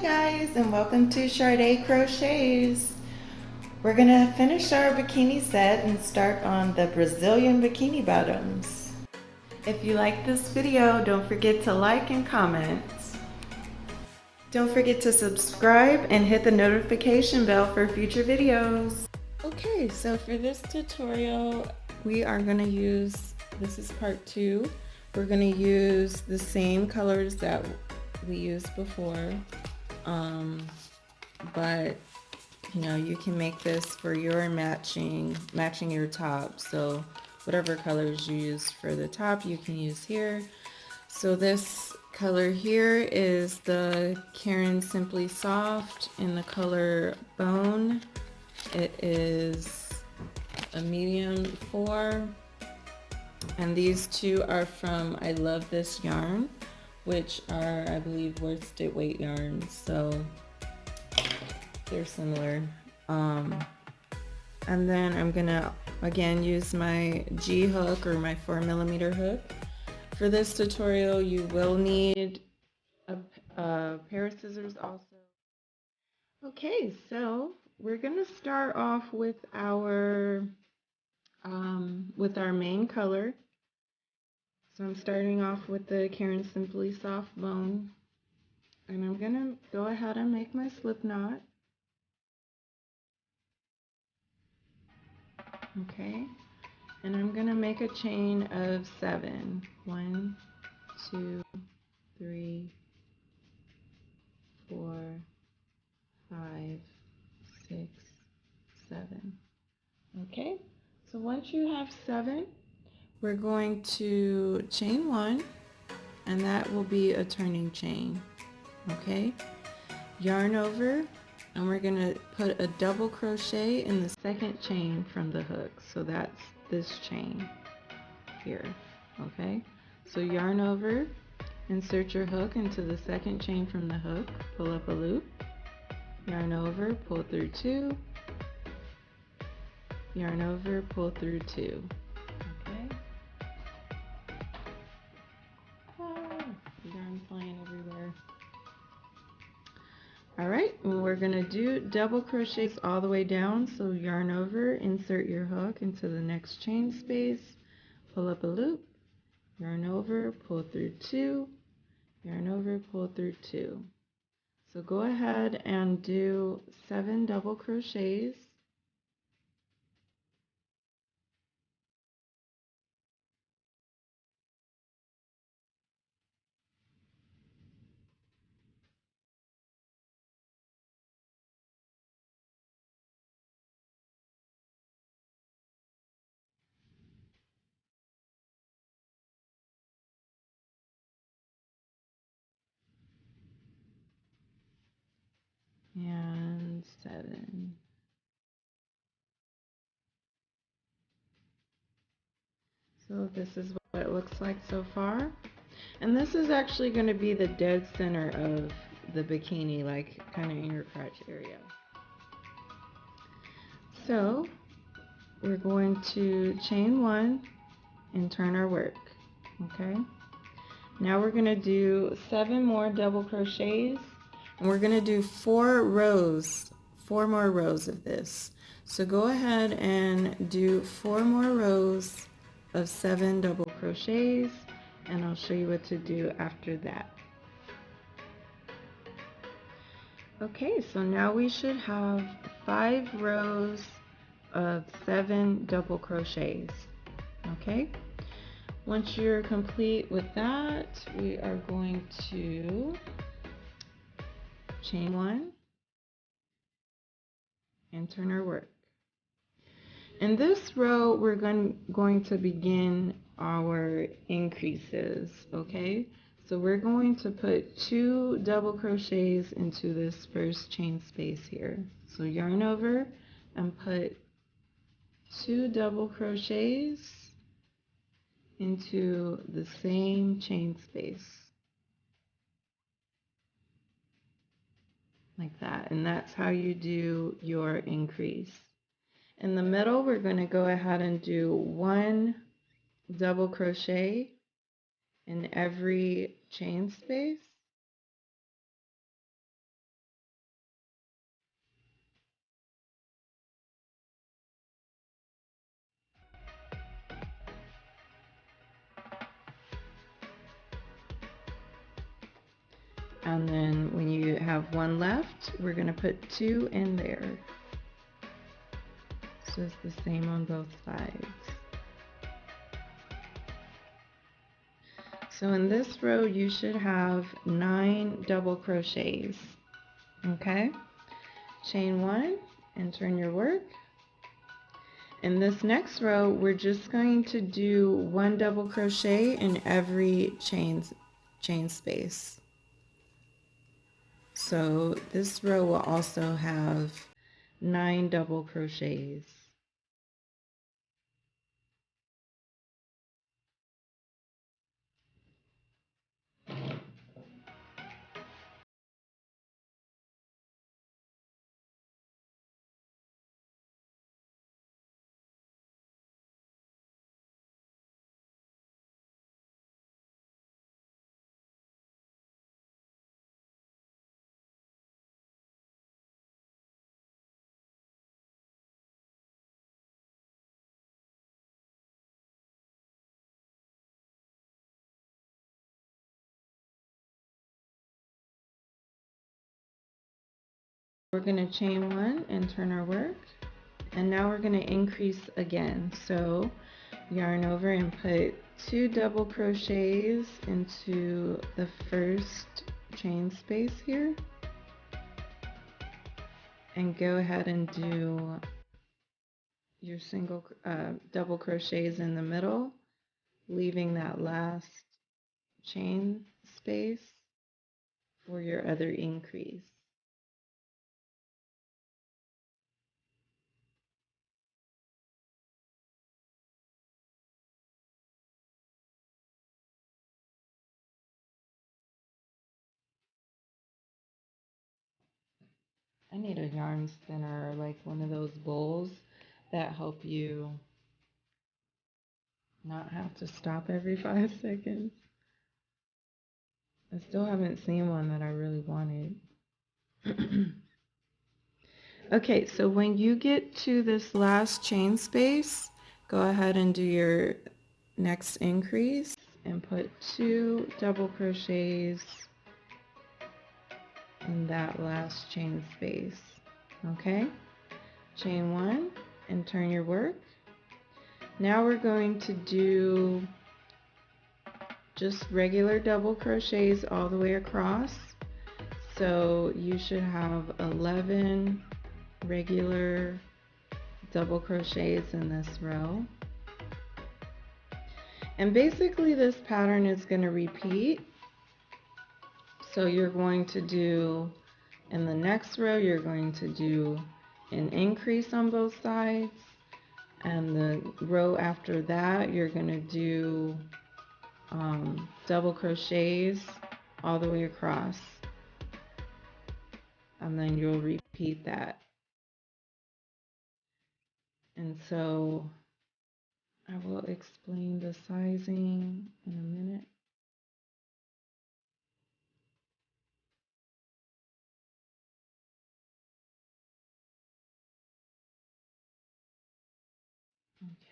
guys, and welcome to Sade Crochets. We're gonna finish our bikini set and start on the Brazilian bikini bottoms. If you like this video, don't forget to like and comment. Don't forget to subscribe and hit the notification bell for future videos. Okay, so for this tutorial, we are gonna use, this is part 2. We're gonna use the same colors that we used before. But you know, you can make this for your matching your top. So whatever colors you use for the top, you can use here. So this color here is the Karen Simply Soft in the color Bone. It is a medium 4. And these two are from I Love This Yarn, which are, I believe, worsted weight yarns. So they're similar. And then I'm gonna again use my G hook or my 4mm hook. For this tutorial, you will need a pair of scissors also. Okay, so we're gonna start off with our main color. So I'm starting off with the Karen Simply Soft Bone, and I'm gonna go ahead and make my slip knot. Okay, and I'm gonna make a chain of 7. 1, 2, 3, 4, 5, 6, 7. Okay, so once you have 7, we're going to chain 1, and that will be a turning chain. Okay, yarn over, and we're going to put a double crochet in the second chain from the hook. So that's this chain here. Okay, so yarn over, insert your hook into the second chain from the hook, pull up a loop, yarn over, pull through 2, yarn over, pull through 2. Okay. Yarn flying everywhere. Alright, and we're going to do double crochets all the way down. So yarn over, insert your hook into the next chain space, pull up a loop, yarn over, pull through 2, yarn over, pull through 2. So go ahead and do 7 double crochets. And 7. So this is what it looks like so far. And this is actually going to be the dead center of the bikini, like kind of in your crotch area. So we're going to chain 1 and turn our work. Okay. Now we're going to do 7 more double crochets, and we're going to do 4 more rows of this. So go ahead and do 4 more rows of 7 double crochets, and I'll show you what to do after that. Okay, so now we should have 5 rows of 7 double crochets. Okay, once you're complete with that, we are going to chain 1 and turn our work. In this row, we're going to begin our increases. Okay, so we're going to put 2 double crochets into this first chain space here. So yarn over and put 2 double crochets into the same chain space, like that. And that's how you do your increase. In the middle, we're going to go ahead and do 1 double crochet in every chain space. And then when you have one left, we're going to put 2 in there. So it's the same on both sides. So in this row, you should have 9 double crochets. Okay? Chain 1 and turn your work. In this next row, we're just going to do 1 double crochet in every chain space. So this row will also have 9 double crochets. We're going to chain 1 and turn our work, and now we're going to increase again. So yarn over and put 2 double crochets into the first chain space here, and go ahead and do your double crochets in the middle, leaving that last chain space for your other increase. I need a yarn spinner, like one of those bowls that help you not have to stop every 5 seconds. I still haven't seen one that I really wanted. Okay, so when you get to this last chain space, go ahead and do your next increase and put 2 double crochets in that last chain space. Okay, chain 1 and turn your work. Now we're going to do just regular double crochets all the way across. So you should have 11 regular double crochets in this row. And basically this pattern is going to repeat. So you're going to do, in the next row, you're going to do an increase on both sides. And the row after that, you're going to do double crochets all the way across. And then you'll repeat that. And so I will explain the sizing in a minute.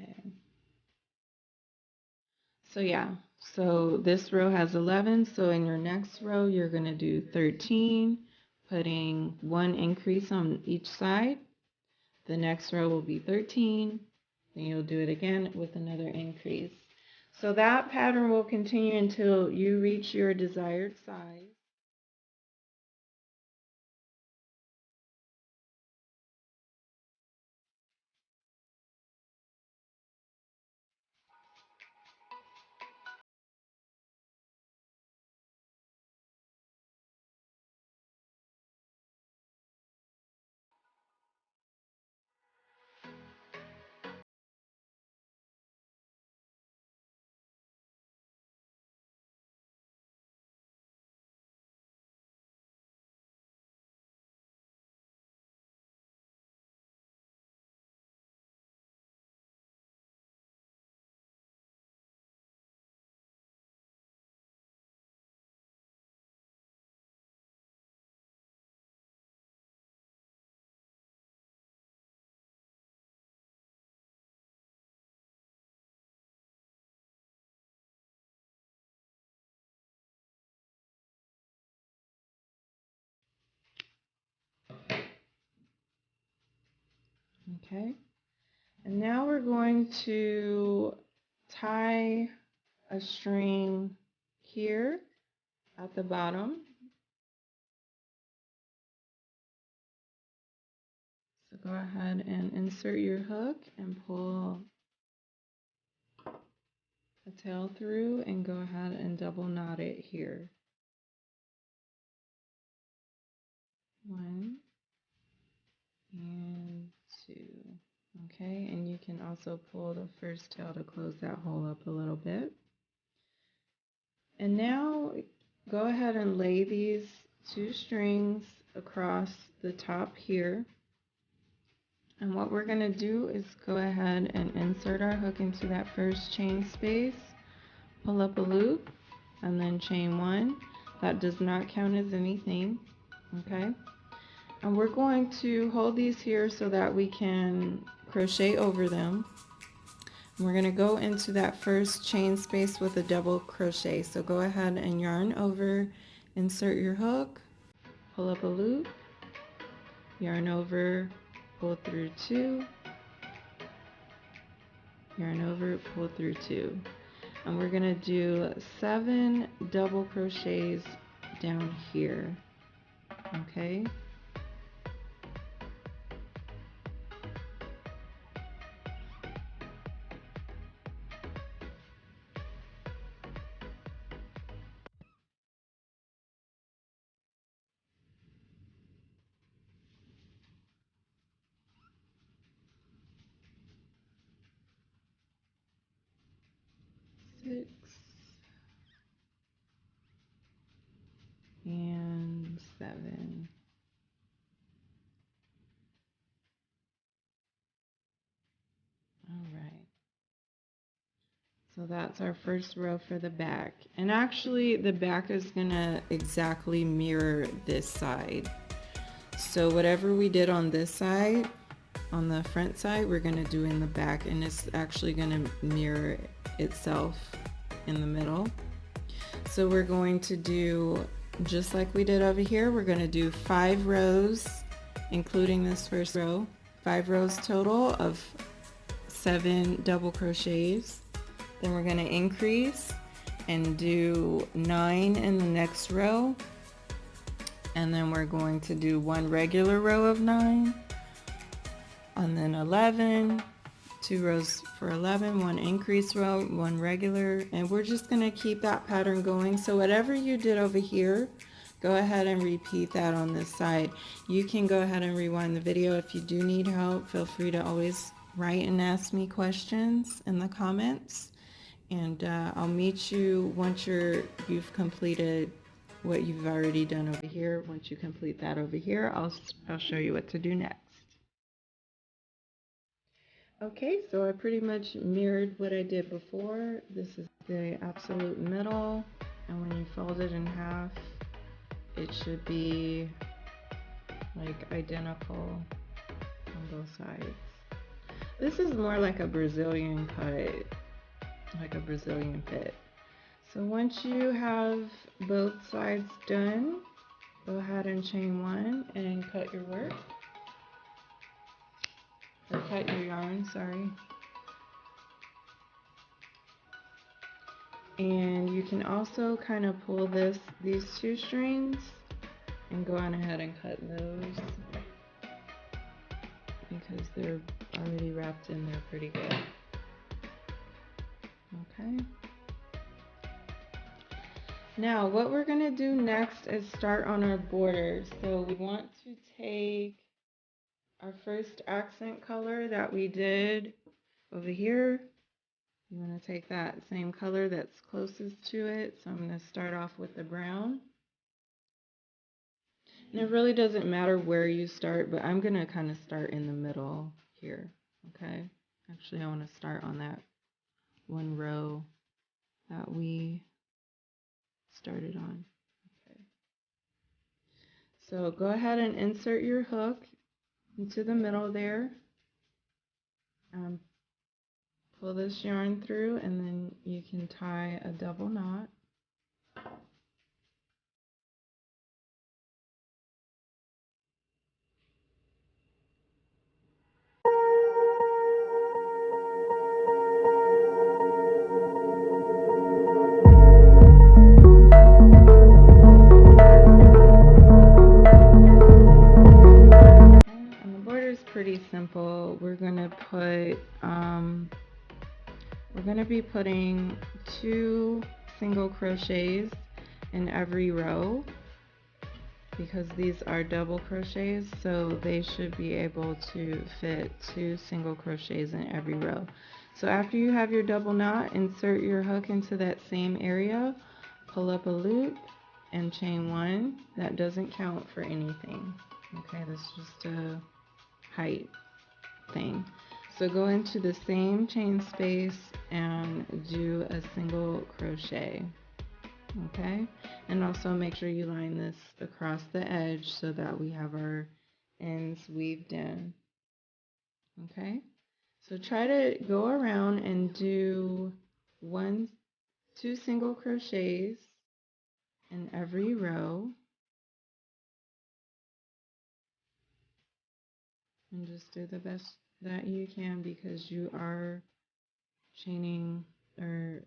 Okay. So yeah, so this row has 11. So in your next row, you're going to do 13, putting 1 increase on each side. The next row will be 13. Then you'll do it again with another increase. So that pattern will continue until you reach your desired size. Okay, and now we're going to tie a string here at the bottom. So go ahead and insert your hook and pull the tail through and go ahead and double knot it here. 1 and 2. Okay, and you can also pull the first tail to close that hole up a little bit. And now go ahead and lay these 2 strings across the top here. And what we're going to do is go ahead and insert our hook into that first chain space, pull up a loop, and then chain 1. That does not count as anything, okay? And we're going to hold these here so that we can crochet over them. And we're going to go into that first chain space with a double crochet. So go ahead and yarn over, insert your hook, pull up a loop, yarn over, pull through 2, yarn over, pull through 2. And we're going to do 7 double crochets down here, okay? Six and 7. All right. So that's our first row for the back. And actually the back is gonna exactly mirror this side. So whatever we did on this side, on the front side, we're gonna do in the back, and it's actually gonna mirror itself in the middle. So we're going to do, just like we did over here, we're gonna do 5 rows, including this first row, 5 rows total of 7 double crochets. Then we're going to increase and do 9 in the next row, and then we're going to do 1 regular row of 9, and then 11, 2 rows for 11, 1 increase row, 1 regular, and we're just going to keep that pattern going. So whatever you did over here, go ahead and repeat that on this side. You can go ahead and rewind the video. If you do need help, feel free to always write and ask me questions in the comments. And I'll meet you once you've completed what you've already done over here. Once you complete that over here, I'll show you what to do next. Okay, so I pretty much mirrored what I did before. This is the absolute middle, and when you fold it in half, it should be like identical on both sides. This is more like a Brazilian cut, like a Brazilian fit. So once you have both sides done, go ahead and chain 1 and cut your work, or cut your yarn, sorry. And you can also kind of pull these 2 strings and go on ahead and cut those because they're already wrapped in there pretty good. Okay. Now what we're going to do next is start on our border. So we want to take our first accent color that we did over here. You want to take that same color that's closest to it. So I'm going to start off with the brown. And it really doesn't matter where you start, but I'm going to kind of start in the middle here. Okay. Actually, I want to start on that 1 row that we started on. Okay. So go ahead and insert your hook into the middle there. Pull this yarn through, and then you can tie a double knot. So we're gonna put we're gonna be putting 2 single crochets in every row because these are double crochets, so they should be able to fit 2 single crochets in every row. So after you have your double knot, insert your hook into that same area, pull up a loop, and chain 1. That doesn't count for anything. Okay, this is just a height thing. So go into the same chain space and do a single crochet. Okay, and also make sure you line this across the edge so that we have our ends weaved in. Okay, so try to go around and do 2 single crochets in every row, and just do the best that you can because you are chaining or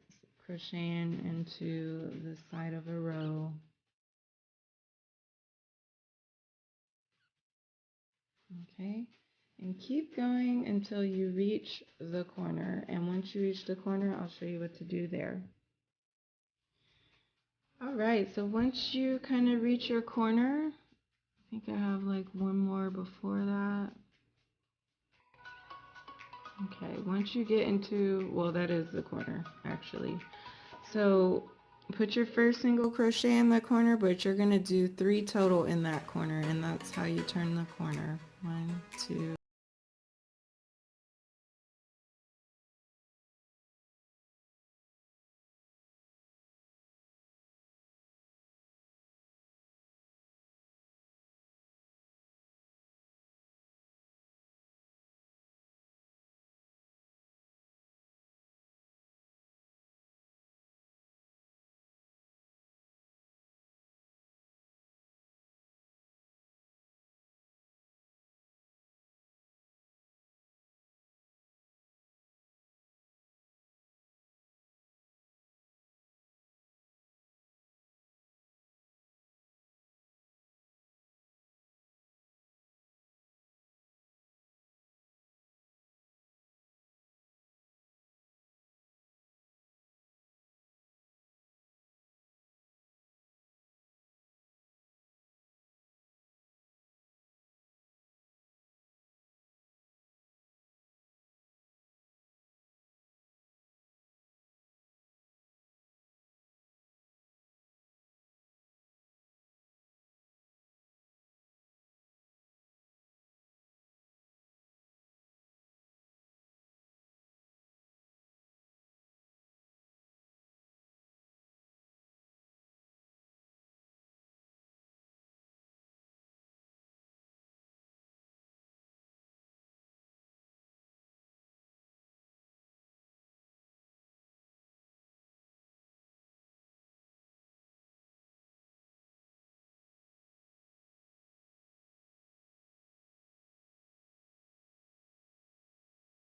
crocheting into the side of a row. Okay, and keep going until you reach the corner, and once you reach the corner I'll show you what to do there. Alright, so once you kind of reach your corner, I think I have like one more before that. Okay, once you get into, well, that is the corner actually. So put your first single crochet in the corner, but you're going to do 3 total in that corner, and that's how you turn the corner. 1, 2.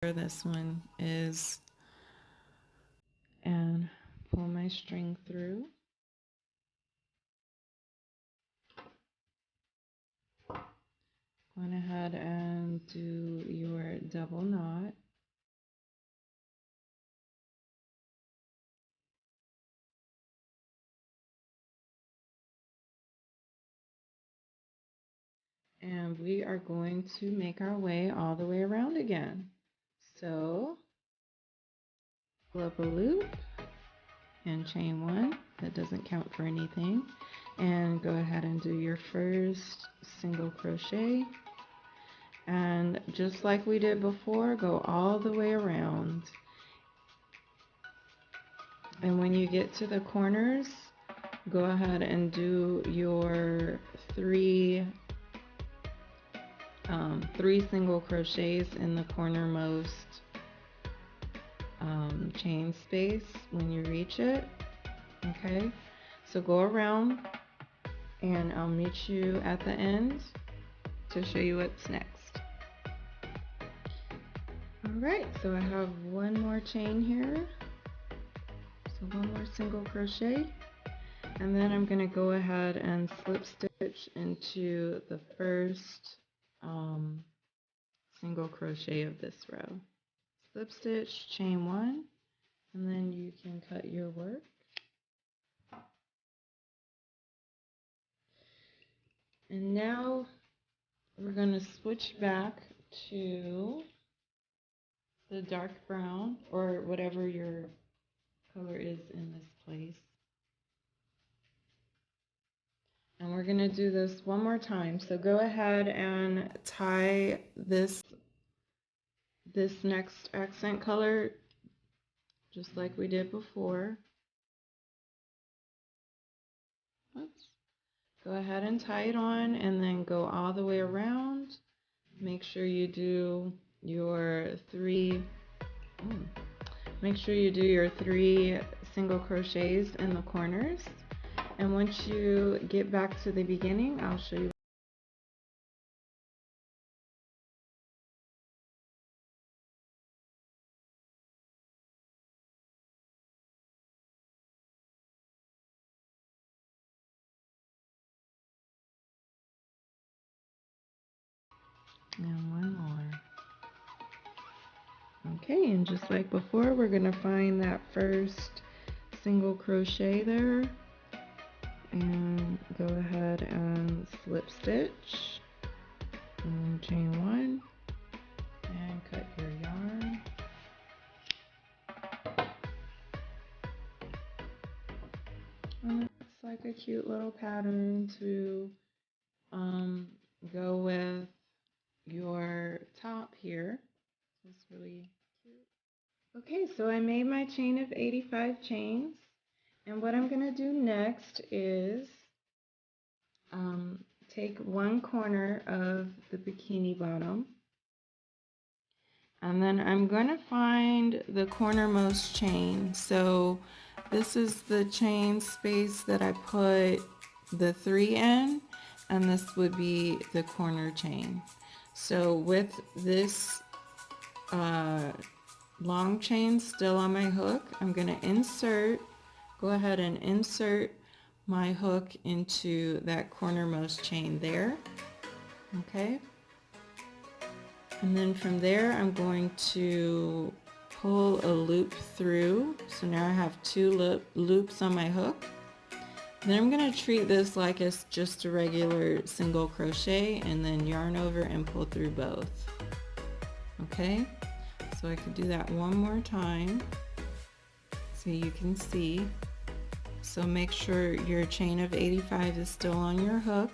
This one is, and pull my string through. Go ahead and do your double knot. And we are going to make our way all the way around again. So pull up a loop and chain 1. That doesn't count for anything. And go ahead and do your first single crochet. And just like we did before, go all the way around. And when you get to the corners, go ahead and do your three single crochets in the cornermost chain space when you reach it. Okay, so go around and I'll meet you at the end to show you what's next. Alright, so I have one more chain here, so one more single crochet, and then I'm going to go ahead and slip stitch into the first single crochet of this row. Slip stitch, chain 1, and then you can cut your work. And now we're going to switch back to the dark brown, or whatever your color is in this place. And we're going to do this one more time. So go ahead and tie this next accent color just like we did before. Oops. Go ahead and tie it on, and then go all the way around. Make sure you do your three single crochets in the corners. And once you get back to the beginning, I'll show you. And one more. Okay, and just like before, we're going to find that first single crochet there, and go ahead and slip stitch, and chain 1, and cut your yarn. And it's like a cute little pattern to go with your top here. It's really cute. Okay, so I made my chain of 85 chains, and what I'm going to do next is take one corner of the bikini bottom, and then I'm going to find the cornermost chain. So this is the chain space that I put the 3 in, and this would be the corner chain. So with this long chain still on my hook, I'm going to go ahead and insert my hook into that cornermost chain there. Okay. And then from there, I'm going to pull a loop through. So now I have 2 loops on my hook. Then I'm going to treat this like it's just a regular single crochet, and then yarn over and pull through both. Okay, so I could do that one more time so you can see. So make sure your chain of 85 is still on your hook.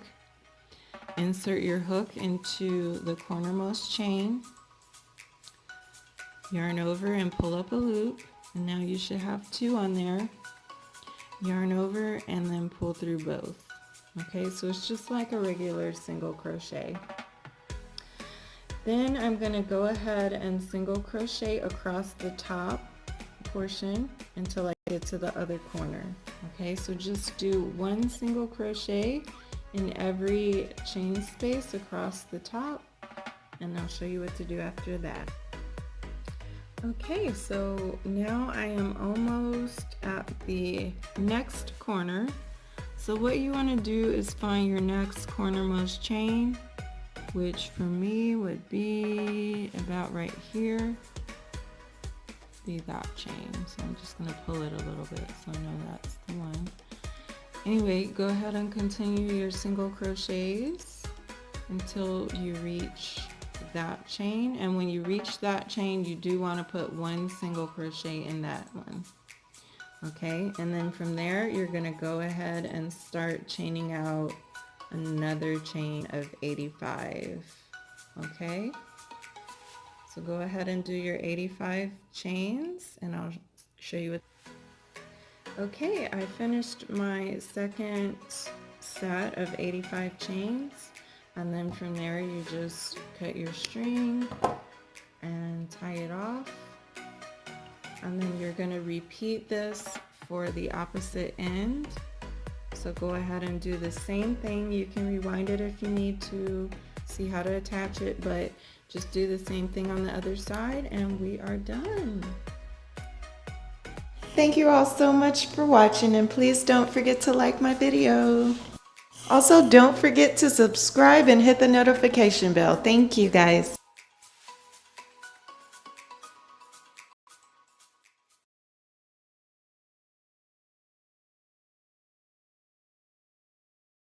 Insert your hook into the cornermost chain, yarn over and pull up a loop, and now you should have 2 on there. Yarn over and then pull through both. Okay, so it's just like a regular single crochet. Then I'm going to go ahead and single crochet across the top portion until I get to the other corner. Okay, so just do 1 single crochet in every chain space across the top, and I'll show you what to do after that. Okay, so now I am almost at the next corner. So what you want to do is find your next cornermost chain, which for me would be about right here. Be that chain. So I'm just going to pull it a little bit so I know that's the one. Anyway, go ahead and continue your single crochets until you reach that chain, and when you reach that chain, you do want to put 1 single crochet in that one. Okay, and then from there you're going to go ahead and start chaining out another chain of 85. Okay, so go ahead and do your 85 chains, and I'll show you what. Okay, I finished my second set of 85 chains. And then from there you just cut your string and tie it off. And then you're going to repeat this for the opposite end. So go ahead and do the same thing. You can rewind it if you need to see how to attach it, but just do the same thing on the other side and we are done. Thank you all so much for watching, and please don't forget to like my video. Also, don't forget to subscribe and hit the notification bell. Thank you guys.